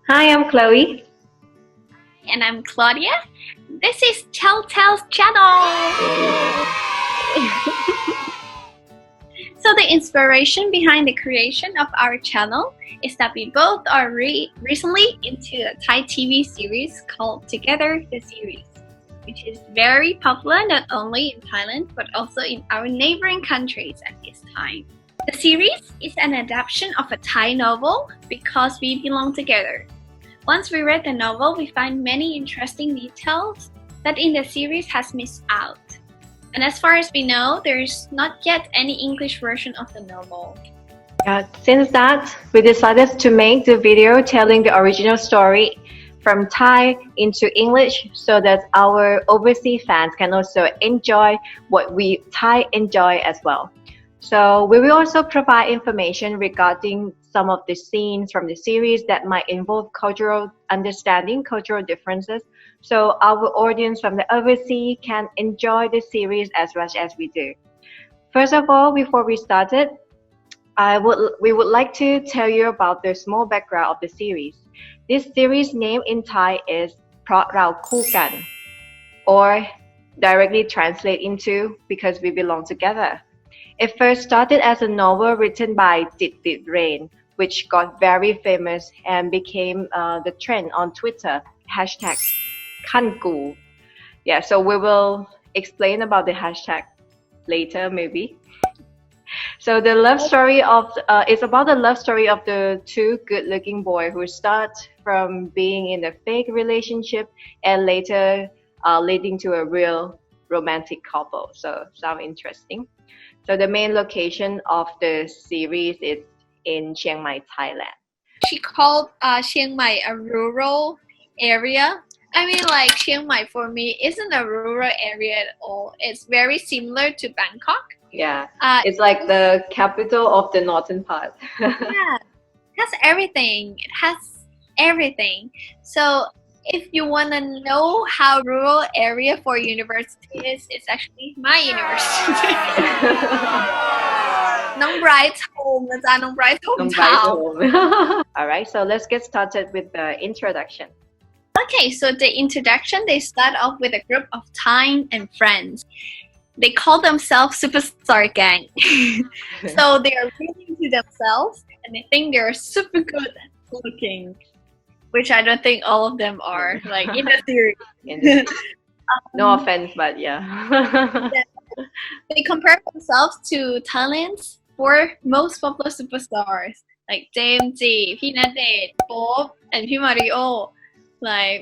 Hi, I'm Chloe. And I'm Claudia. This is Telltale's channel. So the inspiration behind the creation of our channel is that we both are recently into a Thai TV series called Together the series, which is very popular not only in Thailand but also in our neighboring countries at this time. The series is an adaptation of a Thai novel, Because We Belong Together. Once we read the novel, we find many interesting details that in the series has missed out. And as far as we know, there's not yet any English version of the novel. Since that, we decided to make the video telling the original story from Thai into English so that our overseas fans can also enjoy what we Thai enjoy as well. So we will also provide information regarding some of the scenes from the series that might involve cultural understanding, cultural differences, so our audience from the overseas can enjoy the series as much as we do. First of all, before we started, we would like to tell you about the small background of the series. This series name in Thai is เพราะเราคู่กัน or directly translate into Because We Belong Together. It first started as a novel written by Tit Rain, which got very famous and became the trend on Twitter, hashtag Kangu. Yeah, so we will explain about the hashtag later maybe. So the love story of it's about the love story of the two good-looking boys who start from being in a fake relationship and later leading to a real romantic couple. So sound interesting. So the main location of the series is in Chiang Mai, Thailand. She called Chiang Mai a rural area. I mean, like Chiang Mai for me isn't a rural area at all. It's very similar to Bangkok. Yeah, it's like the capital of the northern part. Yeah, it has everything. It has everything. So if you want to know how rural area for university is, it's actually my university. น้องไบรท์โฮมนะจ๊ะน้องไบรท์โฮมทาวน์ Alright, so let's get started with the introduction. Okay, so the introduction, they start off with a group of Thai and friends. They call themselves Superstar Gang. So they are really into themselves and they think they're super good looking, which I don't think all of them are, like in the series. No offense, but yeah. They compare themselves to Thailand's four most popular superstars, like JMG, P Nadet, Bob, and P Mario. Like,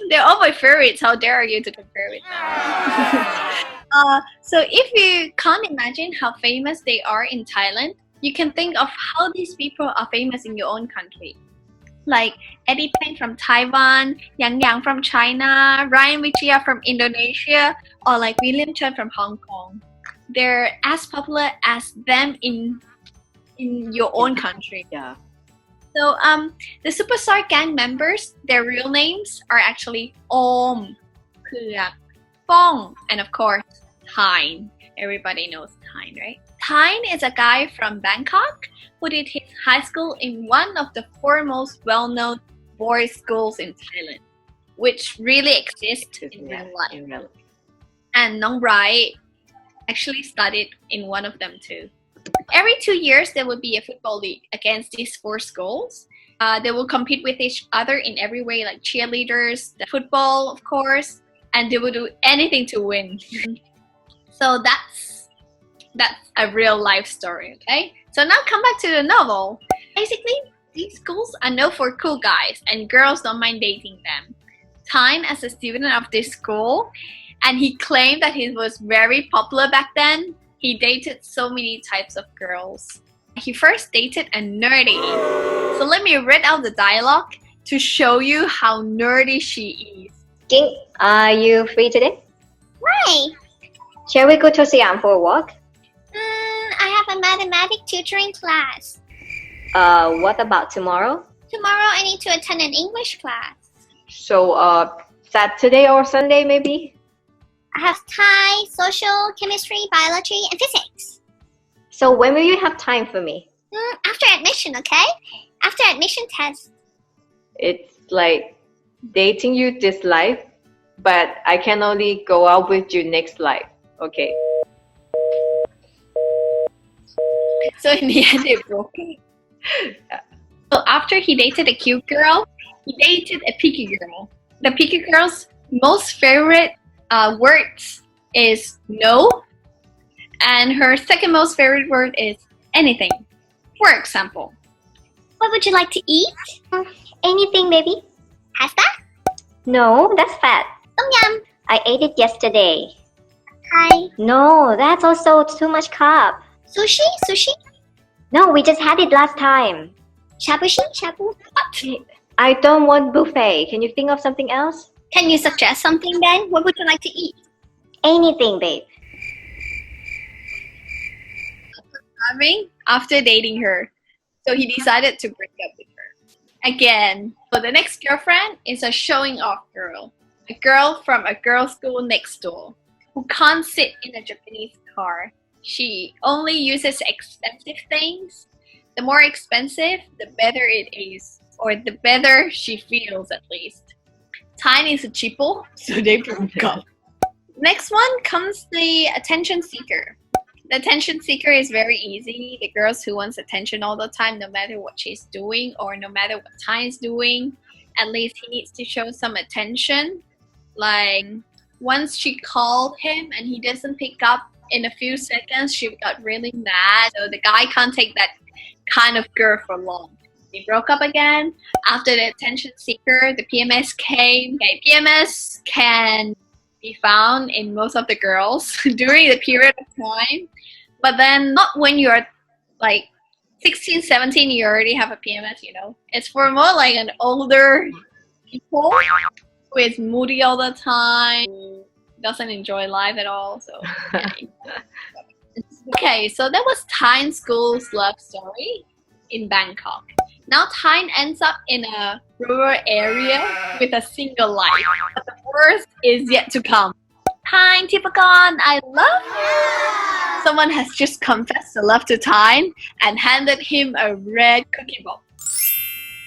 they're all my favorites. How dare you to compare with them? So if you can't imagine how famous they are in Thailand, you can think of how these people are famous in your own country. Like Eddie Peng from Taiwan, Yang from China, Ryan Vichia from Indonesia, or like William Chen from Hong Kong. They're as popular as them in your own country. Yeah. So the Superstar Gang members, their real names are actually Om, Kuak, Fong, and of course Tyne. Everybody knows Tyne, right? Tyne is a guy from Bangkok who did his high school in one of the four most well-known boys' schools in Thailand, which really exists in real life. And Nong Bright actually studied in one of them too. Every 2 years, there will be a football league against these four schools. They will compete with each other in every way, like cheerleaders, the football, of course, and they will do anything to win. So that's a real life story, okay? So now come back to the novel. Basically, these schools are known for cool guys, and girls don't mind dating them. Tyne, as a student of this school, and he claimed that he was very popular back then. He dated so many types of girls. He first dated a nerdy. So let me read out the dialogue to show you how nerdy she is. King, are you free today? Why? Shall we go to Siam for a walk? I have a mathematics tutoring class. What about tomorrow? Tomorrow I need to attend an English class. So, Saturday or Sunday maybe? I have Thai, social, chemistry, biology, and physics. So when will you have time for me? After admission, okay? After admission test. It's like dating you this life, but I can only go out with you next life. Okay. So in the end, they broke up. So after he dated a cute girl, he dated a picky girl. The picky girl's most favorite words is no, and her second most favorite word is anything. For example, What would you like to eat? Anything, baby. Pasta? No, that's fat. Tom yum. I ate it yesterday. Hi. No, that's also too much carb. Sushi? Sushi? No, we just had it last time. Shabushi? Shabu? I don't want buffet. Can you think of something else? Can you suggest something then? What would you like to eat? Anything, babe. after dating her, so he decided to break up with her. Again, so the next girlfriend is a showing off girl. A girl from a girls' school next door who can't sit in a Japanese car. She only uses expensive things. The more expensive, the better it is, or the better she feels at least. Tyne is a cheapo, so they broke up. Next one comes the attention seeker. The attention seeker is very easy. The girls who wants attention all the time, no matter what she's doing or no matter what Tyne's doing, at least he needs to show some attention. Like once she called him and he doesn't pick up in a few seconds, she got really mad. So the guy can't take that kind of girl for long. They broke up again. After the attention seeker, the PMS came. Okay, PMS can be found in most of the girls during the period of time, but then not when you're like 16, 17, you already have a PMS, you know. It's for more like an older people who is moody all the time, who doesn't enjoy life at all. So yeah. Okay, so that was Tyne School's love story in Bangkok. Now Tyne ends up in a rural area with a single life. But the worst is yet to come. Tyne, Tipagon, I love you! Someone has just confessed the love to Tyne and handed him a red cookie box.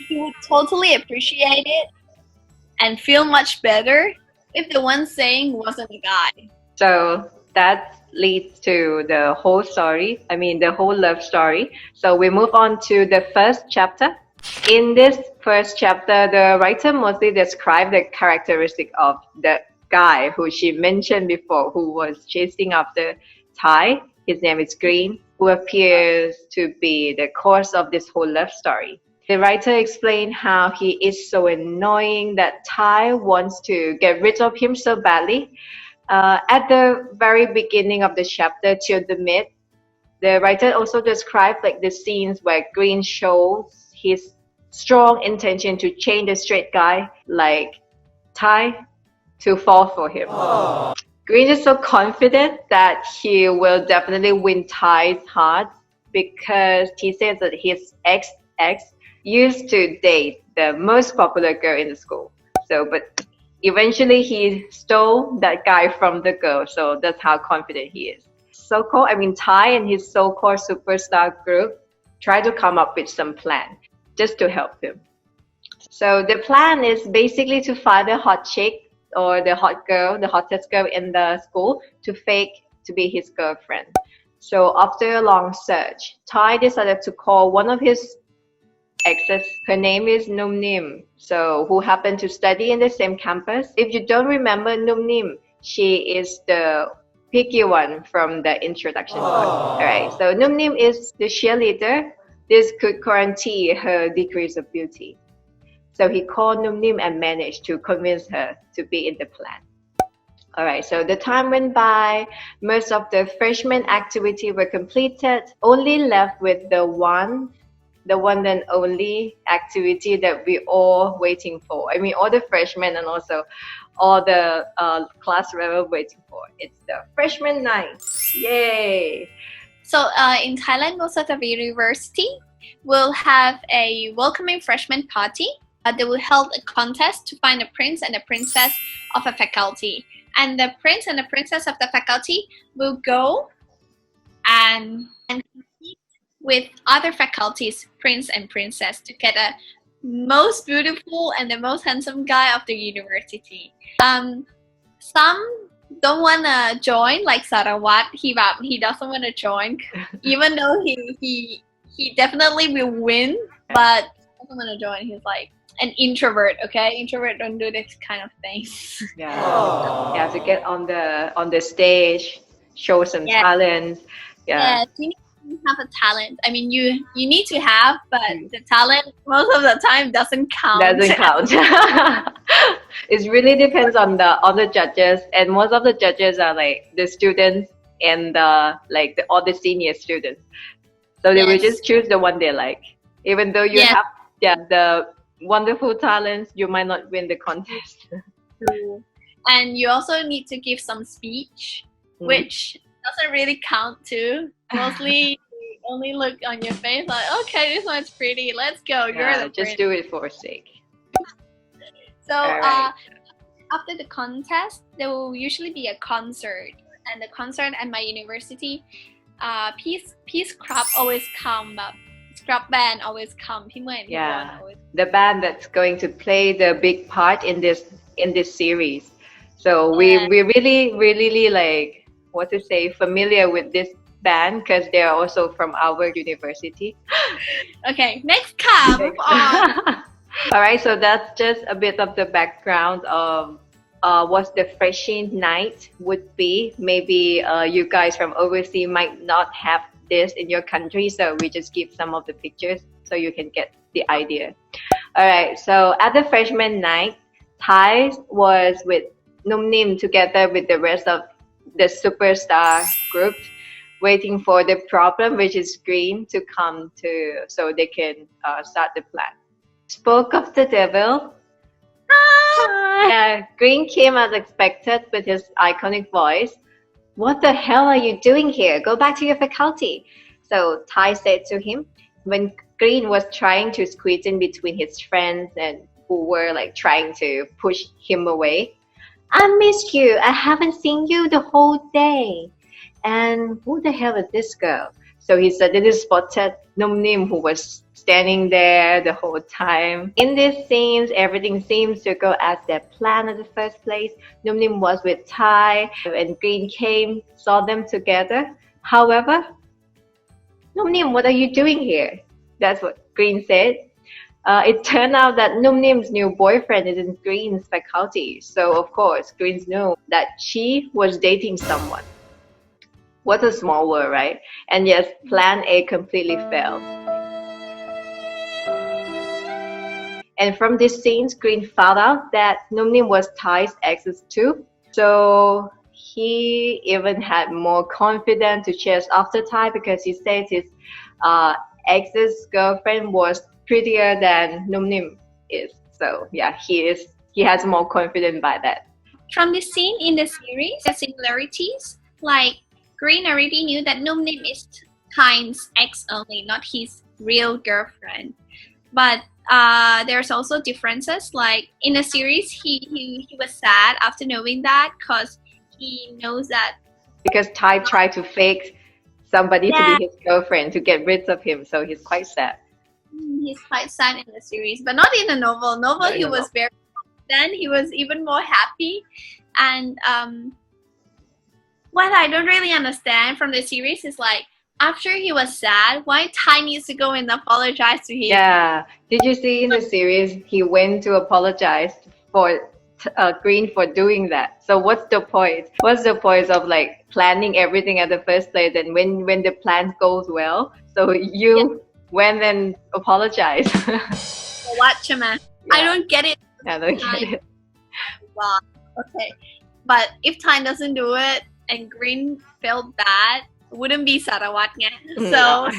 He would totally appreciate it and feel much better if the one saying wasn't a guy. So that leads to the whole story. I mean, the whole love story. So we move on to the first chapter. In this first chapter, the writer mostly described the characteristic of the guy who she mentioned before, who was chasing after Ty. His name is Green, who appears to be the cause of this whole love story. The writer explained how he is so annoying that Ty wants to get rid of him so badly. At the very beginning of the chapter till the mid, the writer also described like the scenes where Green shows his strong intention to change the straight guy like Ty to fall for him. Aww. Green is so confident that he will definitely win Ty's heart because he says that his ex used to date the most popular girl in the school. So, but eventually he stole that guy from the girl. So that's how confident he is. Ty and his so-called superstar group try to come up with some plan just to help him. So the plan is basically to find a hot chick or the hot girl, the hottest girl in the school, to fake to be his girlfriend. So after a long search, Ty decided to call one of his exes. Her name is Num Nim, so who happened to study in the same campus. If you don't remember Num Nim, she is the picky one from the introduction. Alright, so Num Nim is the cheerleader. This could guarantee her degrees of beauty. So he called Num Nim and managed to convince her to be in the plan. Alright, so the time went by. Most of the freshman activity were completed. Only left with the one and only activity that we all waiting for. I mean, all the freshmen and also all the class were waiting for. It's the freshman night. Yay! So in Thailand, most of the university will have a welcoming freshman party. They will hold a contest to find a prince and a princess of a faculty. And the prince and the princess of the faculty will go and compete with other faculties, prince and princess, to get a most beautiful and the most handsome guy of the university. Some don't wanna join, like Sarawat. He doesn't wanna join, even though he definitely will win, but doesn't wanna join. He's like an introvert. Okay, introvert don't do this kind of things. Yeah. Yeah, to get on the stage, show some Yeah. talent. Yeah. Yes, you need to have a talent. I mean, you need to have, but the talent most of the time doesn't count. Doesn't count. It really depends on the judges, and most of the judges are like the students and all the senior students. So they will Yes. just choose the one they like. Even though you Yeah. have the wonderful talents, you might not win the contest. And you also need to give some speech, which doesn't really count too. Mostly you only look on your face like, okay, this one's pretty. Let's go. You're Yeah, the just pretty. do it for sake. So Alright. after the contest, there will usually be a concert, and the concert at my university, Peace Club always come, scrub band always come. Yeah. Always. The band that's going to play the big part in this series. So we really like familiar with this band because they're also from our university. Okay, next come move on. All right, so that's just a bit of the background of what the freshie night would be. Maybe you guys from overseas might not have this in your country, so we just give some of the pictures so you can get the idea. All right, so at the freshman night, Thai was with Num Nim together with the rest of the superstar group, waiting for the problem, which is Green, to come to so they can start the plan. Spoke of the devil. Yeah, Green came as expected with his iconic voice. What the hell are you doing here? Go back to your faculty. So Thai said to him when Green was trying to squeeze in between his friends and who were like trying to push him away. I missed you. I haven't seen you the whole day. And who the hell is this girl? So he suddenly spotted Num Nim, who was standing there the whole time. In these scenes, everything seems to go as they planned in the first place. Num Nim was with Thai, and Green came, saw them together. However, Num Nim, what are you doing here? That's what Green said. It turned out that Num Nim's new boyfriend is in Green's faculty. So, of course, Green knew that she was dating someone. What a small world, right? And yes, plan A completely failed. And from these scenes, Green found out that Num Nim was Thai's exes too. So he even had more confidence to chase after Thai because he said his ex's girlfriend was prettier than Num Nim is. So yeah, he has more confidence by that. From the scene in the series, the similarities, like Green already knew that Num Nim is Thai's ex only, not his real girlfriend. But there's also differences. Like in the series, he was sad after knowing that because he knows that because Thai tried to fake somebody to be his girlfriend to get rid of him, so he's quite sad. He's quite sad in the series, but not in the novel. He was very then he was even more happy. And what I don't really understand from the series is like after he was sad, why Thai needs to go and apologize to him? Yeah. Did you see in the series he went to apologize for Green for doing that? So what's the point? What's the point of like planning everything at the first place, and when the plan goes well, so you went and apologize? For what, Chama? I don't get it. I don't get it. Wow. Okay. But if Thai doesn't do it and Green felt bad, it wouldn't be Sarawat. So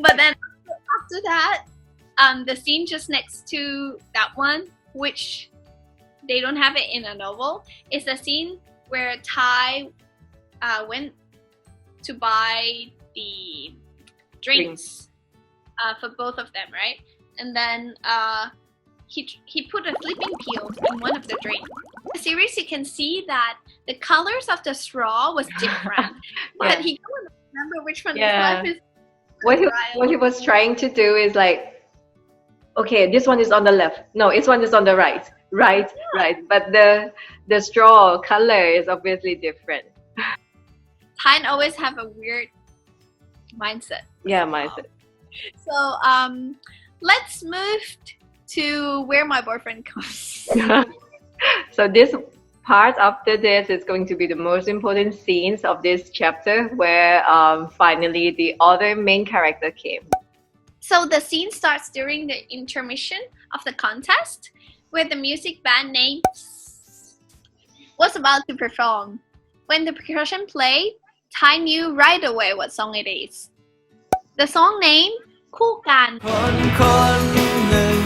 but then after that, the scene just next to that one, which they don't have it in a novel, is the scene where Thai went to buy the drinks for both of them, right? And then he put a sleeping pill in one of the drinks. In the series, you can see that the colors of the straw was different, but he couldn't remember which one the is. What he was trying to do is like Okay, this one is on the left. No, this one is on the right. Right, right. But the straw color is obviously different. Tyne always have a weird mindset. Yeah, mindset. So let's move to where my boyfriend comes. So this part after this is going to be the most important scenes of this chapter, where finally the other main character came. So the scene starts during the intermission of the contest, where the music band name was about to perform. When the percussion played, Ty knew right away what song it is. The song name, คู่กัน คนคนหนึ่ง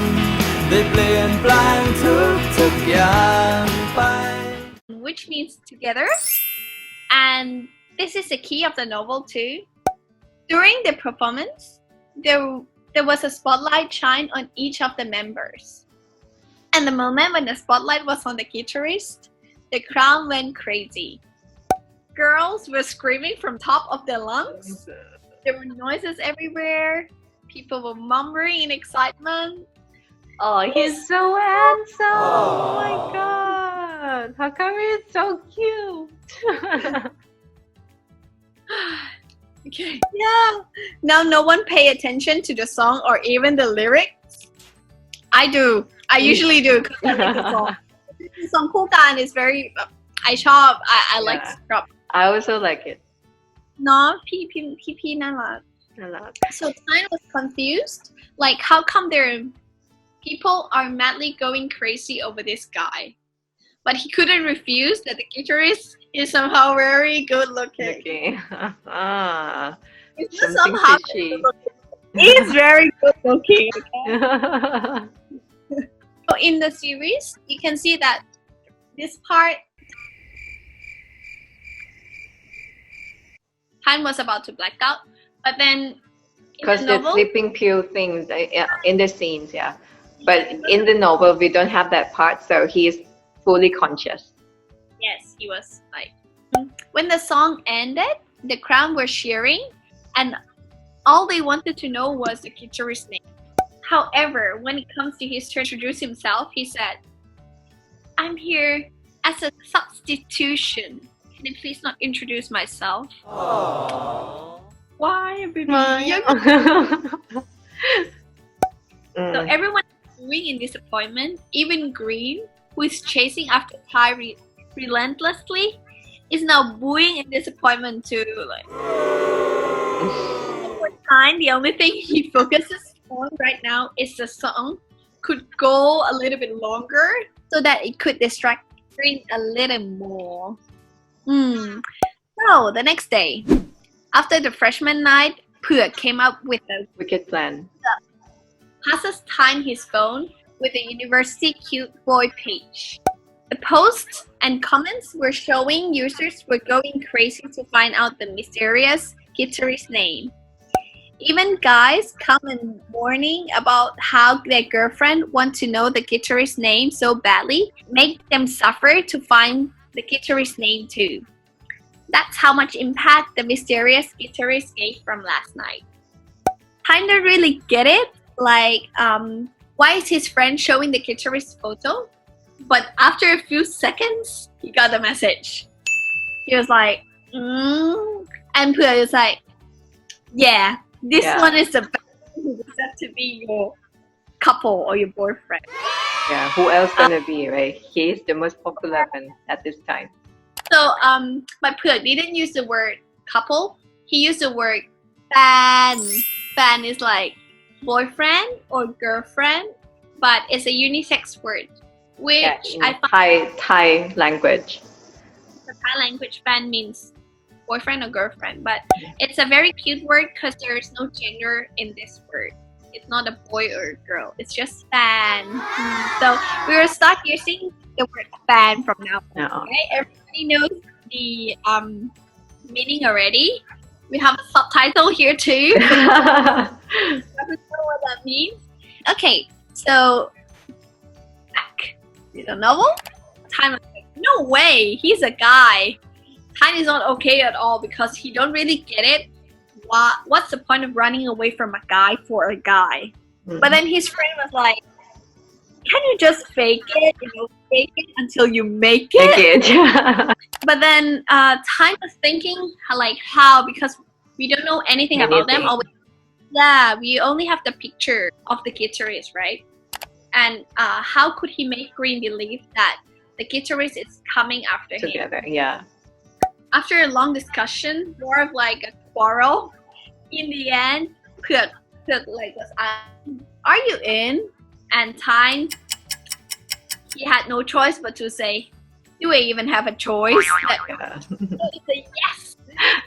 ได้เปลี่ยนแปลงทุกอย่างไป which means together. And this is the key of the novel too. During the performance, there was a spotlight shine on each of the members. And the moment when the spotlight was on the guitarist, the crowd went crazy. Girls were screaming from top of their lungs. There were noises everywhere. People were murmuring in excitement. Oh, he's so handsome! Oh my god! How come he's so cute? Okay. Yeah. Now no one pay attention to the song or even the lyrics. I do. I usually do because I like the song. The song คู่กัน is very. I chop. I like scrub. I also like it. No, Pน่ารัก So Tyne was confused. Like, how come people are madly going crazy over this guy? But he couldn't refuse that the guitarist is somehow very good looking. Okay. It's just Something somehow fishy. He's very good looking. Okay? So in the series, you can see that this part, Tyne was about to black out, but then Because in the the novel, sleeping pill things in the scenes, yeah. But in the novel, we don't have that part, so he's fully conscious. yes, he was like. When the song ended, the crowd were cheering, and all they wanted to know was the guitarist's name. However, when it comes to his turn to introduce himself, he said, "I'm here as a substitution. Can I please not introduce myself?" Aww. Why, baby? So everyone is booing in disappointment. Even Green, who is chasing after Ty relentlessly, is now booing in disappointment too. Like, for Tyne, the only thing he focuses on right now is the song could go a little bit longer so that it could distract Green a little more. So the next day, after the freshman night, Phuoc came up with a Wicked plan. passes Tyne his phone with a university cute boy page. The posts and comments were showing users were going crazy to find out the mysterious guitarist's name. Even guys comment warning about how their girlfriend want to know the guitarist's name so badly, make them suffer to find the guitarist's name too. That's how much impact the mysterious guitarist gave from last night. Tyne didn't really get it. Like, why is his friend showing the guitarist's photo? But after a few seconds, he got the message. He was like, and Phuoc was like, yeah, this one is the best who deserves to be your couple or your boyfriend. Yeah, who else gonna be, right? He's the most popular one at this time. So, but Phuoc didn't use the word couple. He used the word fan. Fan is like boyfriend or girlfriend, but it's a unisex word, which I find Thai language. the Thai language fan means boyfriend or girlfriend, but it's a very cute word because there is no gender in this word. It's not a boy or a girl. It's just fan. So we will start using the word fan from now on. Okay? Everybody knows the meaning already. We have a subtitle here too. You know what that means? Okay, so back to the novel. Tyne was like, no way, he's a guy. Tyne is not okay at all because he don't really get it. What's the point of running away from a guy for a guy? But then his friend was like, can you just fake it? Fake it until you make it. Make it. But then Time was thinking like how, because we don't know anything about them. We only have the picture of the guitarist, right? And how could he make Green believe that the guitarist is coming after him? Together, yeah. After a long discussion, more of like a quarrel, in the end, Phuc like was asked, are you in? And Time, he had no choice but to say, do I even have a choice? So he said yes,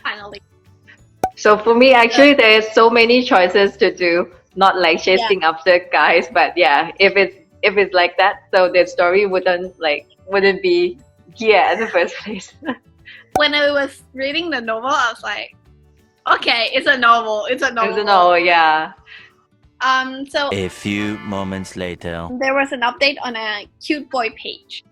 finally. So for me, actually, there is so many choices to do. Not like chasing after guys, but yeah, if it's like that, so the story wouldn't be here in the first place. When I was reading the novel, I was like, okay, it's a novel. It's a novel. It's a novel, yeah. So A few moments later. there was an update on a cute boy page.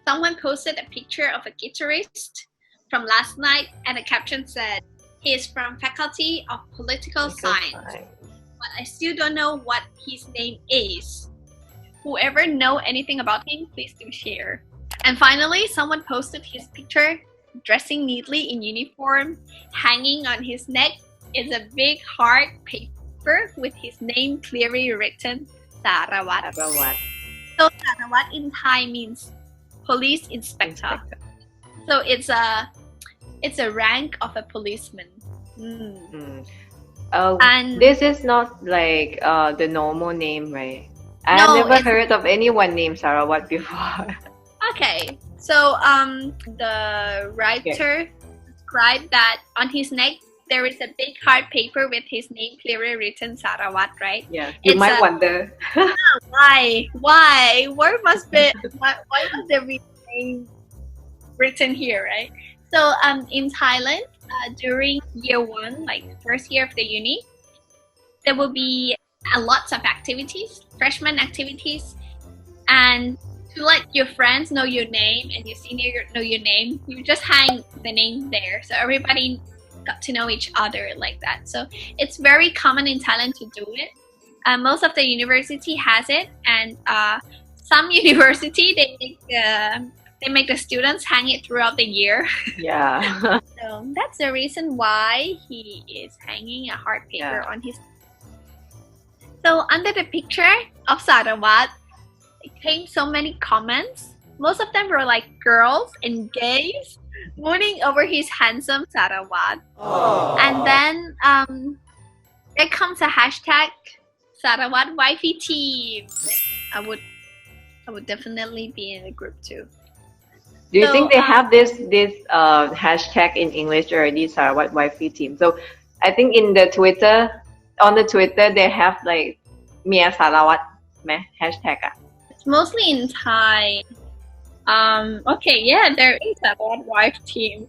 Someone posted a picture of a guitarist from last night, and the caption said, he is from Faculty of Political Science, but I still don't know what his name is. Whoever know anything about him, please do share. And finally, someone posted his picture dressing neatly in uniform. Hanging on his neck is a big hard paper with his name clearly written, Sarawat. So Sarawat in Thai means police inspector. So it's a rank of a policeman. And this is not like the normal name, right? I've No, never it's- heard of anyone named Sarawat before. okay, so the writer described that on his neck there is a big hard paper with his name clearly written, Sarawat, right? Yeah, you It's might a- wonder. Why? Why must there be name written here, right? So in Thailand, during year one, like first year of the uni, there will be lots of activities, freshman activities, and to let your friends know your name and your senior know your name, you just hang the name there, so everybody got to know each other like that. So it's very common in Thailand to do it. Most of the university has it, and some university they make the students hang it throughout the year. Yeah. So that's the reason why he is hanging a hard paper on his. So under the picture of Sarawat, it came so many comments. Most of them were like girls and gays mooning over his handsome Sarawat. And then there comes a hashtag, Sarawat Wifey Team. I would definitely be in the group too. Do you So, think they have this hashtag in English already, Sarawat Wifey Team? So I think on the Twitter they have like Mia Sarawat hashtag. It's mostly in Thai. Okay, yeah, there is Sarawat Wife Team.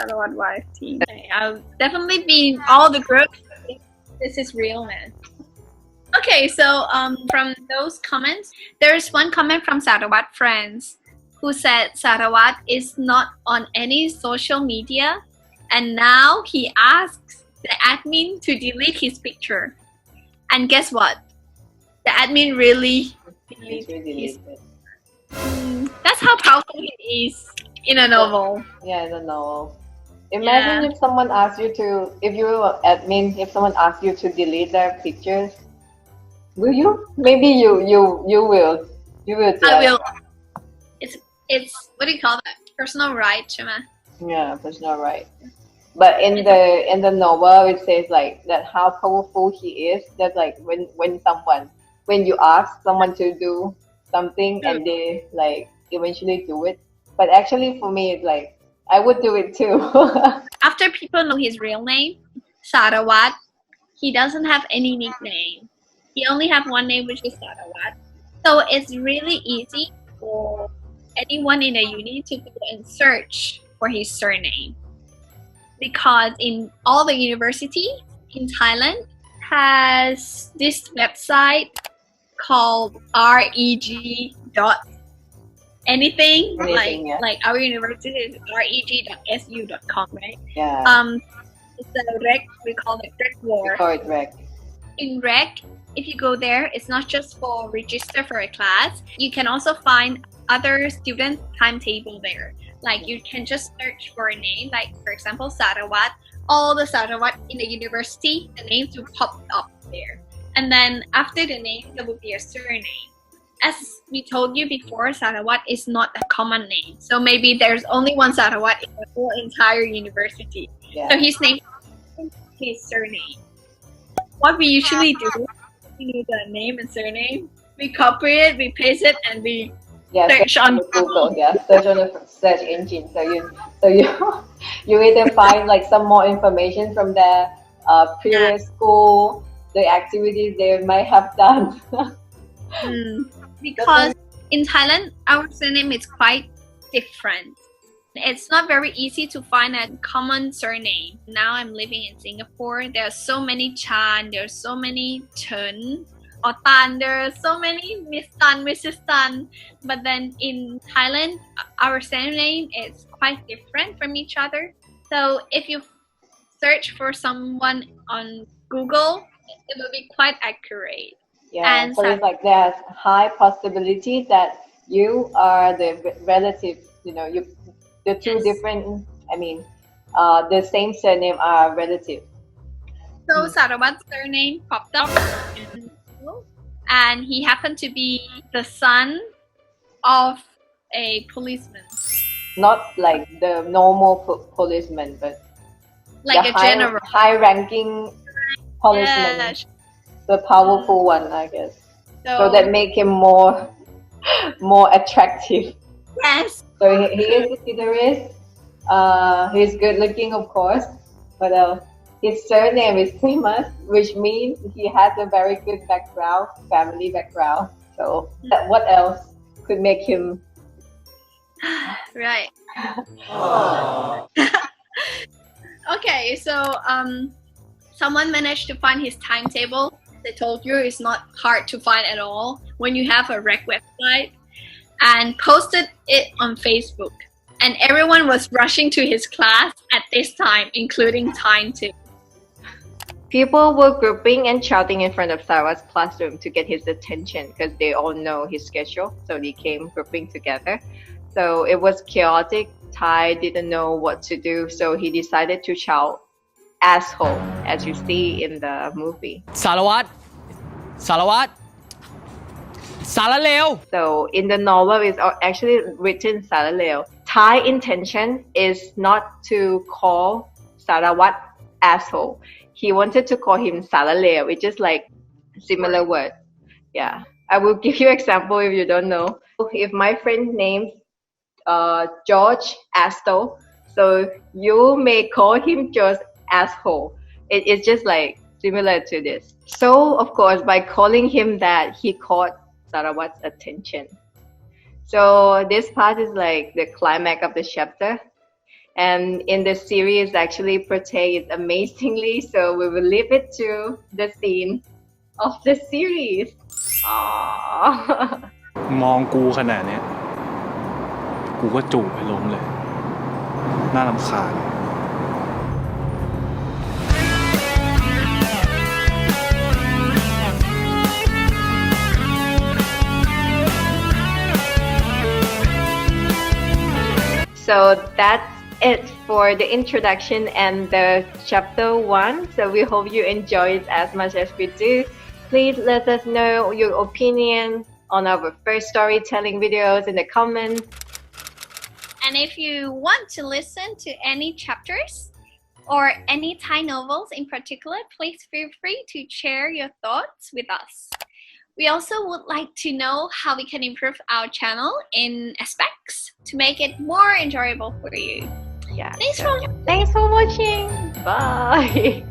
Sarawat Wife Team. Okay, I'll definitely be in all the groups. This is real, man. Okay, so from those comments, there's one comment from Sarawat Friends who said Sarawat is not on any social media, and now he asks the admin to delete his picture. And guess what? The admin really deleted his. That's how powerful he is in a novel. Yeah, I don't know. Imagine if someone asks you to, if you were admin, if someone asks you to delete their pictures, will you? Maybe you will. You will. I will. It's what do you call that? Personal right, Shima. Yeah, personal right. But in the novel, it says like that how powerful he is. That like when you ask someone to do something and they like eventually do it. But actually, for me, it's like I would do it too. After people know his real name, Sarawat, he doesn't have any nickname. He only have one name, which is Sarawat. So it's really easy for anyone in a uni to go and search for his surname, because in all the university in Thailand has this website called reg dot anything, like our university is reg.su.com, right? Yeah. It's a rec, we call it rec war. We call it rec. In rec, if you go there, it's not just for register for a class. You can also find other student timetable there. Like you can just search for a name, like for example, Sarawat. All the Sarawat in the university, the names will pop up there. And then after the name, there will be a surname. As we told you before, Sarawat is not a common name. So maybe there's only one Sarawat in the whole entire university. Yeah. So his name is his surname. What we usually do, we need the name and surname. We copy it, we paste it, and we search on Google. Yeah, search on the search engine. So you you either find like some more information from their previous school, the activities they might have done. Because in Thailand, our surname is quite different. It's not very easy to find a common surname. Now I'm living in Singapore. There are so many Chan, there are so many Chen or Tan. There are so many Miss Tan, Mrs. Tan. But then in Thailand, our surname is quite different from each other. So if you search for someone on Google, it will be quite accurate. Yeah, And so it's like there's high possibility that you are the relative, the two different, the same surname are relative. So Sarawat's surname popped up, and he happened to be the son of a policeman. Not like the normal policeman, but like a general. High-ranking policeman. Yeah. The powerful one, I guess. So that make him more attractive. Yes. So he is a guitarist. He's good looking, of course, but his surname is famous, which means he has a very good background, family background. So what else could make him? Right. Okay, so someone managed to find his timetable. They told you it's not hard to find at all when you have a rec website, and posted it on Facebook. And everyone was rushing to his class at this time, including time too. People were grouping and shouting in front of Sarawat's classroom to get his attention because they all know his schedule. So they came grouping together. So it was chaotic. Thai didn't know what to do, so he decided to shout asshole, as you see in the movie. Sarawat, Salaleo. So in the novel, it's actually written Salaleo. Thai intention is not to call Sarawat asshole. He wanted to call him Salaleo, which is like similar word. Yeah, I will give you example if you don't know. If my friend names George Astle, so you may call him just asshole. It's just like similar to this. So of course, by calling him that, he caught Sarawat's attention. So this part is like the climax of the chapter, and in the series actually portrays amazingly. So we will leave it to the scene of the series. Aww. มองกูขนาดเนี้ยกูก็จูบไปล้มเลยน่ารำคาญ So that's it for the introduction and the chapter 1. So we hope you enjoy it as much as we do. Please let us know your opinion on our first storytelling videos in the comments. And if you want to listen to any chapters or any Thai novels in particular, please feel free to share your thoughts with us. We also would like to know how we can improve our channel in aspects to make it more enjoyable for you. Yeah. Thanks for watching. Bye.